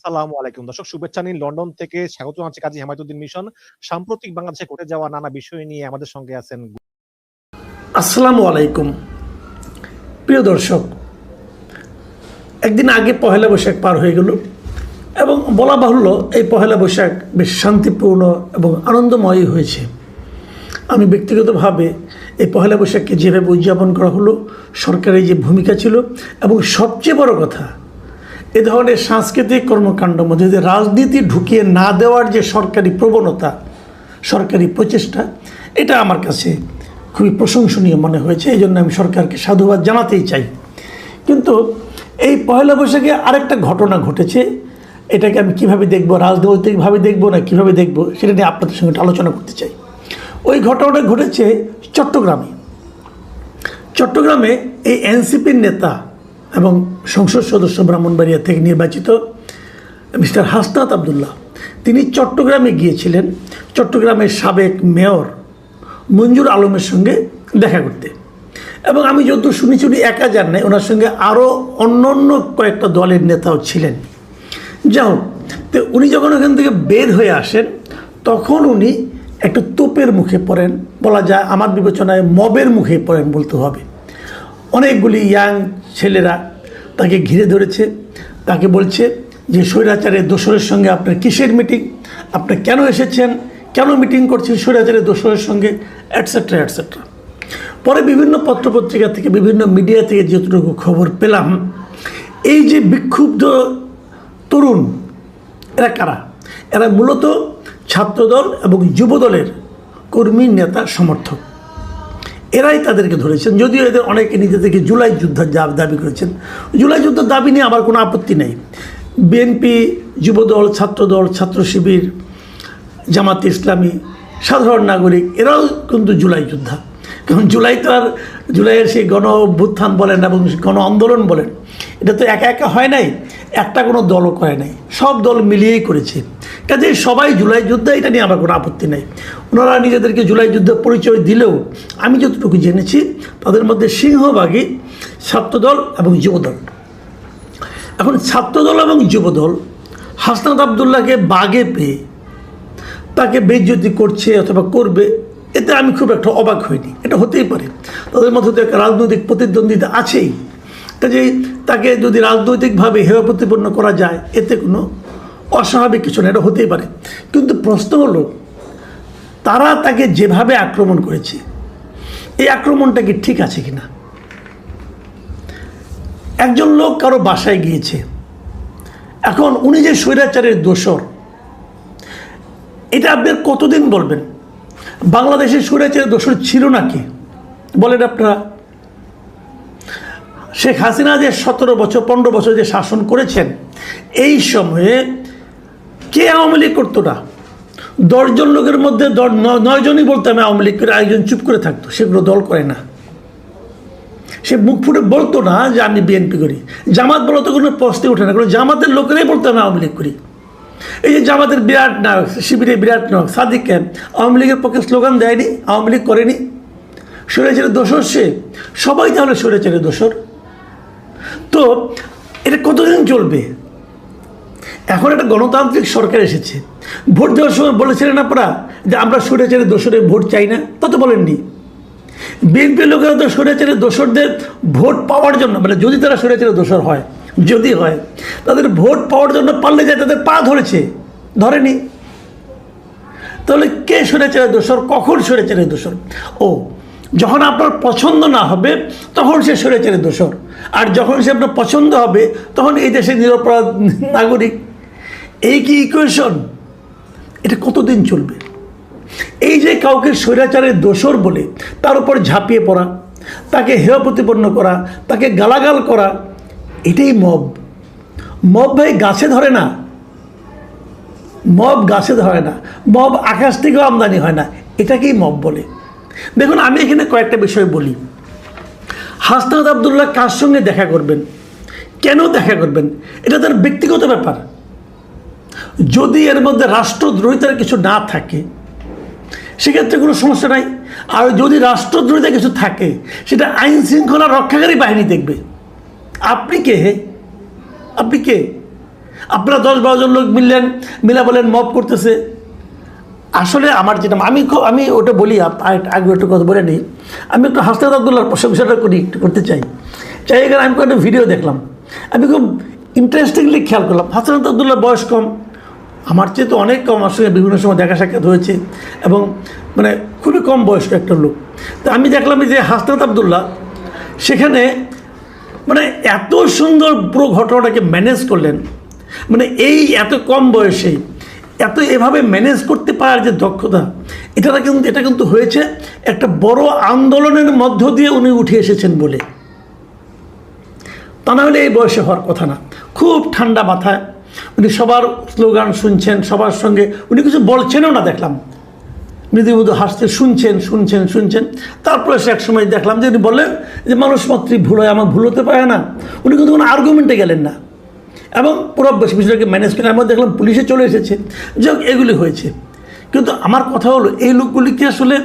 আসসালামু আলাইকুম দর্শক, শুভেচ্ছা নিন লন্ডন থেকে। স্বাগত জানাচ্ছি কাজী হেমায়েতুদ্দিন মিশন। সাম্প্রতিক বাংলাদেশে ঘটে যাওয়া নানা বিষয় নিয়ে আমাদের সঙ্গে আছেন। আসসালামু আলাইকুম প্রিয় দর্শক, একদিন আগে পহেলা বৈশাখ পার হয়ে গেল এবং বলা বাহুল্য এই পহেলা বৈশাখ বেশ শান্তিপূর্ণ এবং আনন্দময় হয়েছে। আমি ব্যক্তিগতভাবে এই পহেলা বৈশাখকে যেভাবে উদযাপন করা হলো, সরকারের যে ভূমিকা ছিল এবং সবচেয়ে বড় কথা, এ ধরনের সাংস্কৃতিক কর্মকাণ্ডের মধ্যে যে রাজনীতি ঢুকিয়ে না দেওয়ার যে সরকারি প্রবণতা, সরকারি প্রচেষ্টা, এটা আমার কাছে খুবই প্রশংসনীয় মনে হয়েছে। এই জন্য আমি সরকারকে সাধুবাদ জানাতেই চাই। কিন্তু এই পয়লা বৈশাখে আরেকটা ঘটনা ঘটেছে, এটাকে আমি কীভাবে দেখব, রাজনৈতিকভাবে দেখব না কীভাবে দেখব, সেটা নিয়ে আপনাদের সঙ্গে আলোচনা করতে চাই। ওই ঘটনাটা ঘটেছে চট্টগ্রামে। চট্টগ্রামে এই এনসিপির নেতা এবং সংসদ সদস্য ব্রাহ্মণবাড়িয়া থেকে নির্বাচিত মিস্টার হাসনাত আবদুল্লাহ, তিনি চট্টগ্রামে গিয়েছিলেন চট্টগ্রামের সাবেক মেয়র মঞ্জুর আলমের সঙ্গে দেখা করতে। এবং আমি যত শুনেছি উনি একা যান নাই, ওনার সঙ্গে আরও অন্য কয়েকটা দলের নেতাও ছিলেন। যাই হোক, তো উনি যখন ওখান থেকে বের হয়ে আসেন তখন উনি একটা তোপের মুখে পড়েন, বলা যায় আমার বিবেচনায় মবের মুখে পড়েন বলতে হবে। অনেকগুলি ইয়াং ছেলেরা তাকে ঘিরে ধরেছে, তাকে বলছে যে স্বৈরাচারের দোসরের সঙ্গে আপনার কিসের মিটিং, আপনি কেন এসেছেন, কেন মিটিং করছেন স্বৈরাচারের দোসরের সঙ্গে, অ্যাটসেট্রা অ্যাটসেট্রা। পরে বিভিন্ন পত্রপত্রিকা থেকে, বিভিন্ন মিডিয়া থেকে যতটুকু খবর পেলাম, এই যে বিক্ষুব্ধ তরুণ, এরা কারা? এরা মূলত ছাত্রদল এবং যুবদলের কর্মী, নেতা, সমর্থক। এরাই তাদেরকে ধরেছেন। যদিও এদের অনেকে নিজেদেরকে জুলাই যুদ্ধের দাবি করেছেন। জুলাই যুদ্ধের দাবি নিয়ে আমার কোনো আপত্তি নেই। বিএনপি, যুবদল, ছাত্রদল, ছাত্র শিবির, জামাত ইসলামী, সাধারণ নাগরিক, এরাও কিন্তু জুলাই যোদ্ধা। কারণ জুলাই তো আর জুলাইয়ের সেই গণ অভ্যুত্থান বলেন এবং গণ আন্দোলন বলেন, এটা তো একা একা হয় নাই, একটা কোনো দলও করে নাই, সব দল মিলিয়েই করেছে। কাজেই সবাই জুলাই যোদ্ধা, এটা নিয়ে আমার কোনো আপত্তি নেই। ওনারা নিজেদেরকে জুলাই যুদ্ধের পরিচয় দিলেও আমি যতটুকু জেনেছি তাদের মধ্যে সিংহভাগই ছাত্রদল এবং যুবদল। এখন ছাত্রদল এবং যুবদল হাসনাত আবদুল্লাহকে বাগে পেয়ে তাকে বেইজ্জতি করছে অথবা করবে, এতে আমি খুব একটা অবাক হইনি। এটা হতেই পারে, তাদের মধ্যে তো একটা রাজনৈতিক প্রতিদ্বন্দ্বিতা আছেই। কাজেই তাকে যদি রাজনৈতিকভাবে হেয় প্রতিপন্ন করা যায়, এতে কোনো অস্বাভাবিক কিছু না, এটা হতেই পারে। কিন্তু প্রশ্ন হলো, তারা তাকে যেভাবে আক্রমণ করেছে, এই আক্রমণটা কি ঠিক আছে কিনা? একজন লোক কারো বাসায় গিয়েছে, এখন উনি যে স্বৈরাচারের দোসর, এটা আপনার কতদিন বলবেন? বাংলাদেশের স্বৈরাচারের দোসর ছিল নাকি বলেন আপনারা? শেখ হাসিনা যে 17 বছর 15 বছর যে শাসন করেছেন, এই সময়ে কে আওয়ামী লীগ করতো না? 10 জন লোকের মধ্যে 9 জনই বলতো আমি আওয়ামী লীগ করে, একজন চুপ করে থাকতো। সেগুলো দল করে না, সে মুখ ফুটে বলতো না যে আমি বিএনপি করি। জামাত বলতো কোনো প্রশ্নে ওঠে না, কারণ জামাতের লোকেরাই বলতো আমি আওয়ামী লীগ করি। এই যে জামাতের বিরাট নায়ক, শিবিরের বিরাট নায়ক সাদিক খান, আওয়ামী লীগের পক্ষে স্লোগান দেয়নি, আওয়ামী লীগ করেনি। স্বৈরাচারের দোসর সে, সবাই তাহলে স্বৈরাচারের দোসর। তো এটা কতদিন চলবে? এখন একটা গণতান্ত্রিক সরকার এসেছে। ভোট দেওয়ার সময় বলেছিলেন আপনারা যে আমরা স্বৈরাচারের দোসরের ভোট চাই না? তা তো বলেননি। বিএনপির লোকেরা তো স্বৈরাচারের দোসরদের ভোট পাওয়ার জন্য, মানে যদি তারা স্বৈরাচারের দোসর হয়, যদি হয়, তাদের ভোট পাওয়ার জন্য পারলে যায় তাদের পা ধরেছে, ধরেনি। তাহলে কে স্বৈরাচারের দোসর, কখন স্বৈরাচারের দোসর? ও, যখন আপনার পছন্দ না হবে তখন সে স্বৈরাচারের দোসর, আর যখন সে আপনার পছন্দ হবে তখন এই দেশের নিরপরাধ নাগরিক। এই কি ইকুয়েশন? এটা কতদিন চলবে? এই যে কাউকে স্বৈরাচারের দোসর বলে তার উপর ঝাঁপিয়ে পড়া, তাকে হেয় প্রতিপন্ন করা, তাকে গালাগাল করা, এটাই মব। মব ভাই গাছে ধরে না, মব গাছে ধরে না, মব আকাশ থেকেও আমদানি হয় না, এটাকেই মব বলে। দেখুন, আমি এখানে কয়েকটা বিষয় বলি। হাসনাত আবদুল্লাহ কার সঙ্গে দেখা করবেন, কেন দেখা করবেন, এটা তার ব্যক্তিগত ব্যাপার। যদি এর মধ্যে রাষ্ট্রদ্রোহিতার কিছু না থাকে সেক্ষেত্রে কোনো সমস্যা নাই। আর যদি রাষ্ট্রদ্রোহিতা কিছু থাকে, সেটা আইন শৃঙ্খলা রক্ষাকারী বাহিনী দেখবে। আপনি কে? আপনি কে? আপনারা 10-12 জন লোক মিলা বলেন মব করতেছে। আসলে আমার যেটা আমি ওটা বলি, আগে একটু কথা বলে নিই। আমি একটু হাসনাত আবদুল্লাহর প্রশংসাটা করতে চাই। এখানে আমি একটা ভিডিও দেখলাম, আমি খুব ইন্টারেস্টিংলি খেয়াল করলাম। হাসনাত আবদুল্লাহর বয়স কম, আমার চেয়ে তো অনেক কম। আমার সঙ্গে বিভিন্ন সময় দেখা সাক্ষাৎ হয়েছে এবং মানে খুবই কম বয়স্ক একটা লোক। তো আমি দেখলাম যে হাসনাত আবদুল্লাহ সেখানে মানে এত সুন্দর পুরো ঘটনাটাকে ম্যানেজ করলেন। মানে এই এত কম বয়সে এভাবে ম্যানেজ করতে পারার যে দক্ষতা, এটা কিন্তু হয়েছে একটা বড় আন্দোলনের মধ্য দিয়ে উনি উঠে এসেছেন বলে। তা না হলে এই বয়সে হওয়ার কথা না। খুব ঠান্ডা মাথায় উনি সবার স্লোগান শুনছেন, সবার সঙ্গে উনি কিছু বলছেনও না, দেখলাম মৃদু হাসতে শুনছেন। তারপরে সে এক সময় দেখলাম যে উনি বললেন যে মানুষ মাত্রই ভুল হয়, আমার ভুল হতে পারে না। উনি কিন্তু কোনো আর্গুমেন্টে গেলেন না এবং পুরো বিষয়টাকে ম্যানেজ করে। আমরা দেখলাম পুলিশে চলে এসেছে, যাক এগুলি হয়েছে। কিন্তু আমার কথা হলো, এই লোকগুলি কি আসলে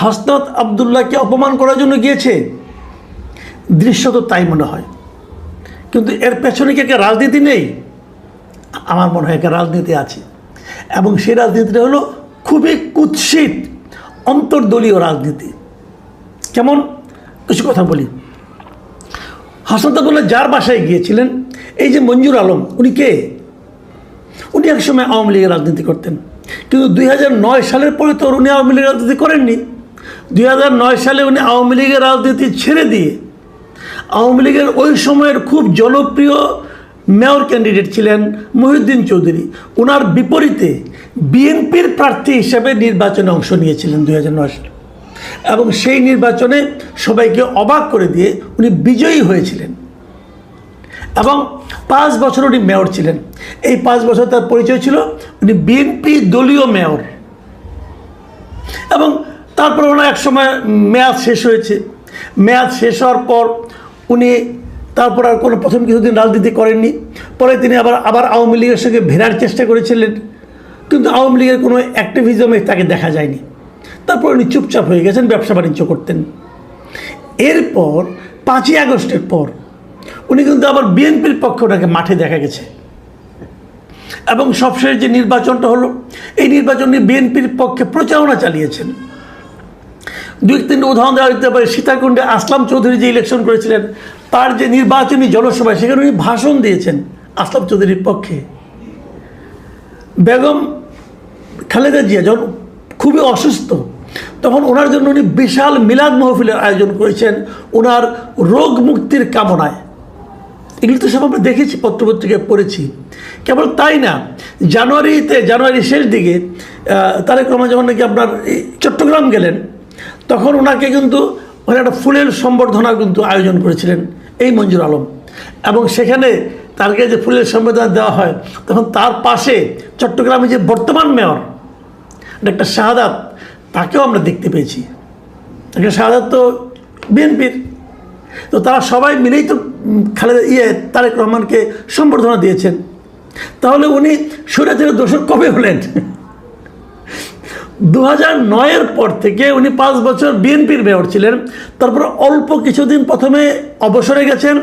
হাসনাত আবদুল্লাহকে অপমান করার জন্য গিয়েছে? দৃশ্যত তাই মনে হয়। কিন্তু এর পেছনে কি একটা রাজনীতি নেই? আমার মনে হয় একটা রাজনীতি আছে, এবং সেই রাজনীতিটা হলো খুবই কুৎসিত অন্তর্দলীয় রাজনীতি। কেমন কিছু কথা বলি। হাসনাত আবদুল্লাহ যার বাসায় গিয়েছিলেন, এই যে মঞ্জুর আলম, উনি কে? উনি একসময় আওয়ামী লীগের রাজনীতি করতেন, কিন্তু 2009 সালের পরে তো উনি আওয়ামী লীগের রাজনীতি করেননি। 2009 সালে উনি আওয়ামী লীগের রাজনীতি ছেড়ে দিয়ে আওয়ামী লীগের ওই সময়ের খুব জনপ্রিয় মেয়র ক্যান্ডিডেট ছিলেন মহিউদ্দিন চৌধুরী, ওনার বিপরীতে বিএনপির প্রার্থী হিসেবে নির্বাচনে অংশ নিয়েছিলেন 2009 সালে, এবং সেই নির্বাচনে সবাইকে অবাক করে দিয়ে উনি বিজয়ী হয়েছিলেন এবং 5 বছর উনি মেয়র ছিলেন। এই 5 বছর তার পরিচয় ছিল উনি বিএনপি দলীয় মেয়র। এবং তারপর ওনার এক সময় মেয়াদ শেষ হয়েছে। মেয়াদ শেষ হওয়ার পর উনি তারপর আর কোনো প্রথম কিছুদিন রাজনীতি করেননি। পরে তিনি আবার আওয়ামী লীগের সঙ্গে ভেড়ার চেষ্টা করেছিলেন, কিন্তু আওয়ামী লীগের কোনো অ্যাক্টিভিজমে তাকে দেখা যায়নি। তারপর উনি চুপচাপ হয়ে গেছেন, ব্যবসা বাণিজ্য করতেন। এরপর 5ই আগস্টের পর উনি কিন্তু আবার বিএনপির পক্ষে ওনাকে মাঠে দেখা গেছে, এবং সবশেষ যে নির্বাচনটা হলো, এই নির্বাচনে বিএনপির পক্ষে প্রচারণা চালিয়েছেন। 2-3টা উদাহরণ দেওয়া যেতে পারে। সীতাকুণ্ডে আসলাম চৌধুরী যে ইলেকশন করেছিলেন, তার যে নির্বাচনী জনসভায় সেখানে উনি ভাষণ দিয়েছেন আসলাম চৌধুরীর পক্ষে। বেগম খালেদা জিয়া যখন খুবই অসুস্থ, তখন ওনার জন্য উনি বিশাল মিলাদ মাহফিলের আয়োজন করেছেন ওনার রোগ মুক্তির কামনায়। এগুলো তো সব আমরা দেখেছি, পত্রপত্রিকায় পড়েছি। কেবল তাই না, জানুয়ারি শেষ দিকে তারেক রহমান যখন নাকি আপনার চট্টগ্রাম গেলেন, তখন ওনাকে কিন্তু ওখানে একটা ফুলের সম্বর্ধনা কিন্তু আয়োজন করেছিলেন এই মঞ্জুর আলম, এবং সেখানে তারকে যে ফুলের সম্বর্ধনা দেওয়া হয়, তখন তার পাশে চট্টগ্রামে যে বর্তমান মেয়র ডাক্তার শাহাদাত, তাকেও আমরা দেখতে পেয়েছি। ডাক্তার শাহাদাত তো বিএনপির। তো তারা সবাই মিলেই তো তারেক রহমানকে সম্বর্ধনা দিয়েছেন। তাহলে উনি স্বৈরাচারের দোষর কবে হলেন? 2009-এর পর থেকে উনি 5 বছর বিএনপির মেয়র ছিলেন। তারপর অল্প কিছুদিন প্রথমে অবসরে গেছেন,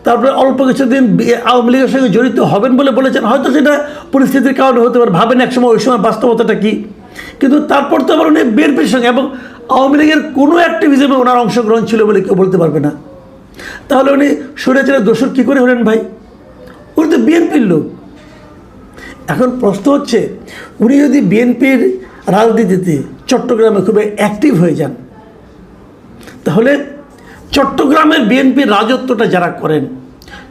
তারপরে অল্প কিছুদিন আওয়ামী লীগের সঙ্গে জড়িত হবেন বলে বলেছেন। হয়তো সেটা পরিস্থিতির কারণে হতে পারে, ভাবেন একসময় ওই সময় বাস্তবতাটা কী। কিন্তু তারপর তো আবার উনি বিএনপির সঙ্গে, এবং আওয়ামী লীগের কোনো অ্যাক্টিভিজমে ওনার অংশগ্রহণ ছিল বলে কেউ বলতে পারবে না। তাহলে উনি স্বৈরাচারের দোষর কী করে হলেন ভাই? উনি তো বিএনপির লোক। এখন প্রশ্ন হচ্ছে, উনি যদি বিএনপির রাজনীতিতে চট্টগ্রামে খুবই অ্যাক্টিভ হয়ে যান, তাহলে চট্টগ্রামের বিএনপির রাজত্বটা যারা করেন,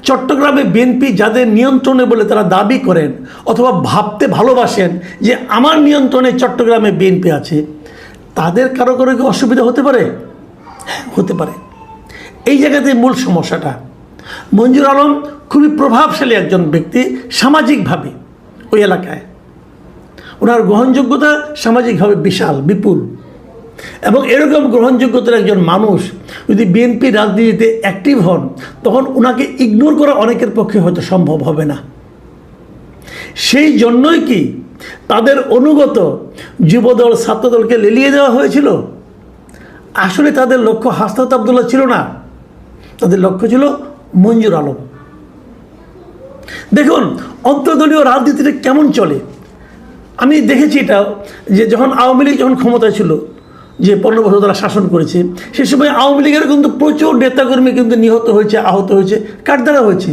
চট্টগ্রামে বিএনপি যাদের নিয়ন্ত্রণে বলে তারা দাবি করেন অথবা ভাবতে ভালোবাসেন যে আমার নিয়ন্ত্রণে চট্টগ্রামে বিএনপি আছে, তাদের কারো কি অসুবিধা হতে পারে? হতে পারে। এই জায়গাতে মূল সমস্যাটা। মঞ্জুর আলম খুবই প্রভাবশালী একজন ব্যক্তি সামাজিকভাবে ওই এলাকায়। ওনার গ্রহণযোগ্যতা সামাজিকভাবে বিপুল, এবং এরকম গ্রহণযোগ্যতার একজন মানুষ যদি বিএনপি রাজনীতিতে অ্যাক্টিভ হন, তখন ওনাকে ইগনোর করা অনেকের পক্ষে হয়তো সম্ভব হবে না। সেই জন্যই কি তাদের অনুগত যুবদল ছাত্রদলকে লেলিয়ে দেওয়া হয়েছিল? আসলে তাদের লক্ষ্য হাসনাত আবদুল্লাহ ছিল না, তাদের লক্ষ্য ছিল মঞ্জুর আলম। দেখুন অন্তর্দলীয় রাজনীতিটা কেমন চলে। আমি দেখেছি এটা, যে যখন আওয়ামী লীগ যখন ক্ষমতায় ছিল, যে 15 বছর তারা শাসন করেছে, সে সময় আওয়ামী লীগের কিন্তু প্রচুর নেতাকর্মী কিন্তু নিহত হয়েছে, আহত হয়েছে। কার দ্বারা হয়েছে?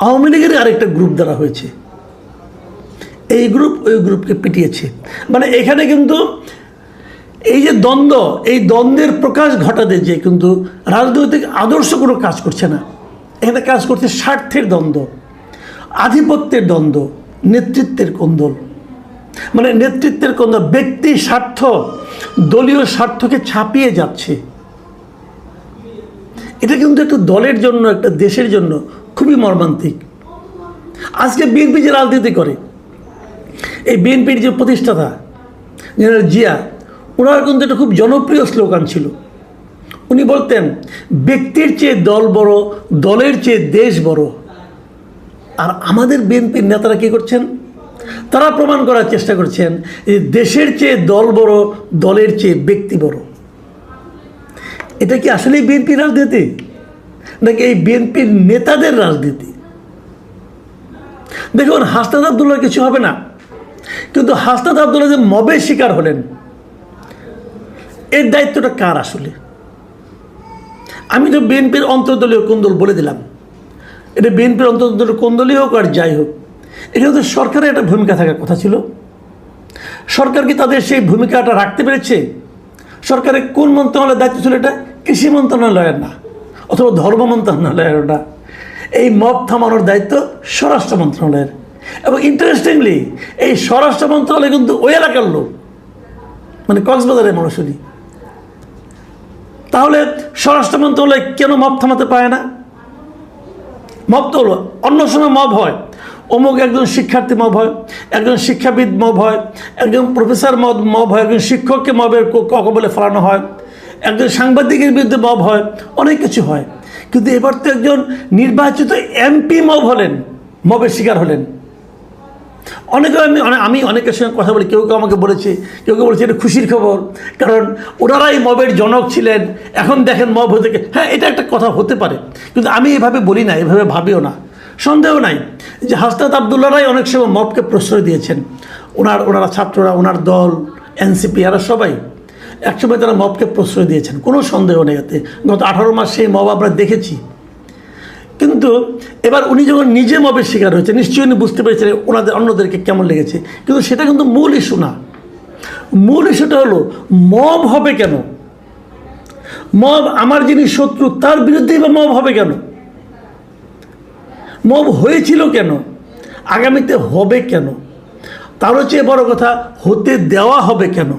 আওয়ামী লীগের আরেকটা গ্রুপ দ্বারা হয়েছে। এই গ্রুপ ওই গ্রুপকে পিটিয়েছে। মানে এখানে কিন্তু এই যে দ্বন্দ্ব, এই দ্বন্দ্বের প্রকাশ ঘটাতে যে কিন্তু রাজনৈতিক আদর্শ কোনো কাজ করছে না, এখানে কাজ করছে স্বার্থের দ্বন্দ্ব, আধিপত্যের দ্বন্দ্ব, নেতৃত্বের কোন্দল। মানে নেতৃত্বের কোন্দল, ব্যক্তি স্বার্থ দলীয় স্বার্থকে ছাপিয়ে যাচ্ছে। এটা কিন্তু একটা দলের জন্য, একটা দেশের জন্য খুবই মর্মান্তিক। আজকে বিএনপি যে রাজনীতি করে, এই বিএনপির যে প্রতিষ্ঠাতা জেনারেল জিয়া, ওনার কিন্তু একটা খুব জনপ্রিয় স্লোগান ছিল। উনি বলতেন, ব্যক্তির চেয়ে দল বড়, দলের চেয়ে দেশ বড়। আর আমাদের বিএনপির নেতারা কী করছেন? তারা প্রমাণ করার চেষ্টা করছেন যে দেশের চেয়ে দল বড়, দলের চেয়ে ব্যক্তি বড়। এটা কি আসলেই বিএনপির রাজনীতি, নাকি এই বিএনপির নেতাদের রাজনীতি? দেখুন হাসনাত আবদুল্লাহ কিছু হবে না, কিন্তু হাসনাত আবদুল্লাহ যে মবের শিকার হলেন, এর দায়িত্বটা কার আসলে? আমি তো বিএনপির অন্তর্দলীয় কোন্দল বলে দিলাম। এটা বিএনপির অন্তর্দলীয় কোন্দলই হোক আর যাই হোক, এখানে তো সরকারের একটা ভূমিকা থাকার কথা ছিল। সরকার কি তাদের সেই ভূমিকাটা রাখতে পেরেছে? সরকারের কোন মন্ত্রণালয়ের দায়িত্ব ছিল এটা? কৃষি মন্ত্রণালয়ের না, অথবা ধর্ম মন্ত্রণালয়ের না। এই মব থামানোর দায়িত্ব স্বরাষ্ট্র মন্ত্রণালয়ের। এবং ইন্টারেস্টিংলি এই স্বরাষ্ট্র মন্ত্রণালয় কিন্তু ওই এলাকার লোক, মানে কক্সবাজারের মানুষই। তাহলে স্বরাষ্ট্র মন্ত্রণালয় কেন মব থামাতে পারে না? মব তো হলো, অন্য সময় মব হয়, অমুক একজন শিক্ষার্থী মব হয়, একজন শিক্ষাবিদ মব হয়, একজন প্রফেসর মব হয়, একজন শিক্ষককে মবের কবলে ফেলানো হয়, একজন সাংবাদিকের বিরুদ্ধে মব হয়, অনেক কিছু হয়। কিন্তু এবার তো একজন নির্বাচিত এমপি মব হলেন, মবের শিকার হলেন। আমি অনেকের সঙ্গে কথা বলি, কেউ কেউ আমাকে বলেছে, কেউ কেউ বলেছে এটা খুশির খবর, কারণ ওনারাই মবের জনক ছিলেন, এখন দেখেন মব হতে। হ্যাঁ, এটা একটা কথা হতে পারে, কিন্তু আমি এভাবে বলি না, এভাবে ভাবিও না। সন্দেহ নাই যে হাসনাত আবদুল্লাহরাই অনেক সময় মবকে প্রশ্রয় দিয়েছেন। ওনারা ছাত্ররা, ওনার দল, এনসিপি, এরা সবাই একসময় তারা মবকে প্রশ্রয় দিয়েছেন, কোনো সন্দেহ নেই এতে। গত 18 মাস সেই মব আমরা দেখেছি। কিন্তু এবার উনি যখন নিজে মবের শিকার হয়েছে, নিশ্চয়ই উনি বুঝতে পেরেছেন অন্যদেরকে কেমন লেগেছে। কিন্তু সেটা কিন্তু মূল ইস্যু না। মূল ইস্যুটা হলো মব হবে কেন? মব, আমার যিনি শত্রু তার বিরুদ্ধেই বা মব হবে কেন? মব হয়েছিল কেন? আগামীতে হবে কেন? তারও চেয়ে বড় কথা, হতে দেওয়া হবে কেন?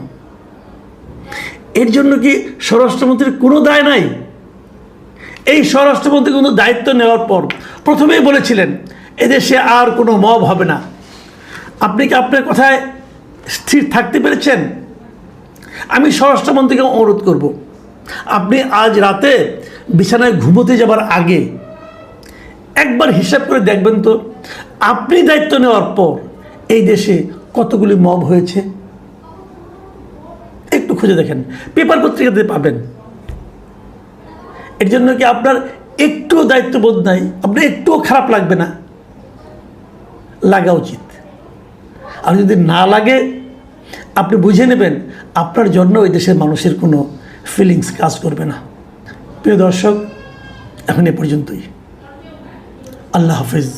এর জন্য কি স্বরাষ্ট্রমন্ত্রীর কোনো দায় নাই? এই স্বরাষ্ট্রমন্ত্রী কিন্তু দায়িত্ব নেওয়ার পর প্রথমেই বলেছিলেন এদেশে আর কোনো মব হবে না। আপনি কি আপনার কথায় স্থির থাকতে পেরেছেন? আমি স্বরাষ্ট্রমন্ত্রীকে অনুরোধ করব, আপনি আজ রাতে বিছানায় ঘুমোতে যাবার আগে একবার হিসাব করে দেখবেন তো, আপনি দায়িত্ব নেওয়ার পর এই দেশে কতগুলি মব হয়েছে। একটু খুঁজে দেখেন, পেপার পত্রিকাতে পাবেন। এর জন্য কি আপনার একটুও দায়িত্ববোধ নাই? আপনার একটুও খারাপ লাগবে না? লাগা উচিত। আর যদি না লাগে, আপনি বুঝে নেবেন আপনার জন্য ওই দেশের মানুষের কোনো ফিলিংস কাজ করবে না। প্রিয় দর্শক, এখন এ পর্যন্তই। আল্লাহ হাফেজ।